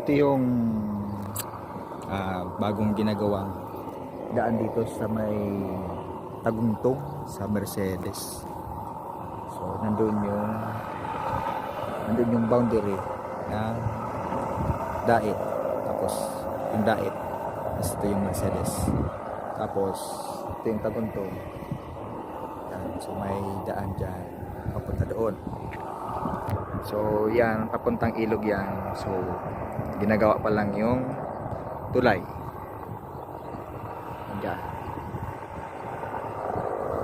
ito yung bagong ginagawang daan dito sa may Tagungtong sa Mercedes. So nandun yung boundary na Dait, tapos yung Dait, tapos ito yung Mercedes, tapos ito yung Tagungtong. So may daan dyan papunta doon. So yan, papuntang ilog yan. So ginagawa pa lang yung tulay dyan.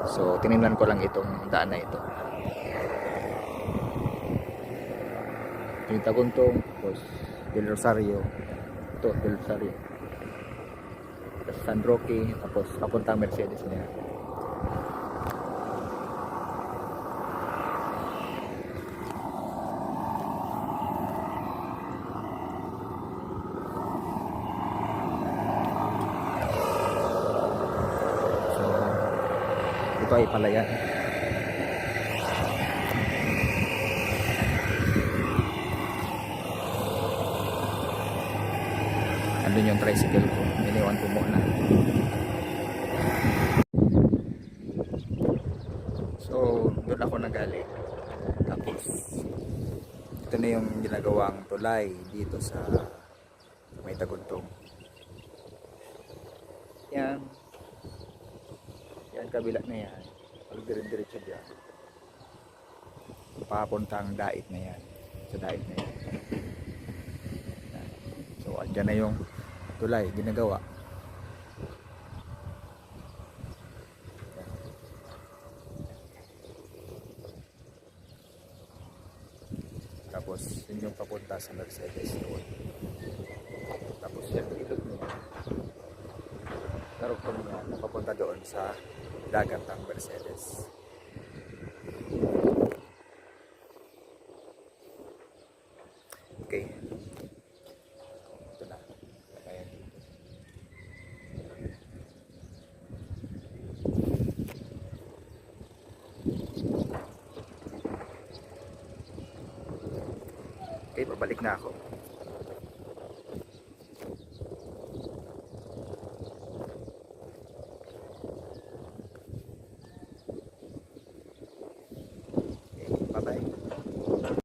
So tinignan ko lang itong daan na ito. Yung Tagungtong, tapos Del Rosario, ito Del Rosario, tapos San Roque, tapos papuntang Mercedes na yan. Ito ay palayan. Andun yung tricycle ko, iniwan ko muna. So doon ako nagaling. Tapos ito na yung ginagawang tulay dito sa may Tagungtong. Yan kabila na yan, dire-diretso dyan papuntang Dait na yan, sa Dait na yan. So andyan na yung tulay ginagawa. Tapos yun yung papunta sa Mercedes doon. Tapos yan ilog niya, karugtong niya na papunta doon sa dagat ng Mercedes. Okay, ito na. Ayan. Okay, babalik na ako.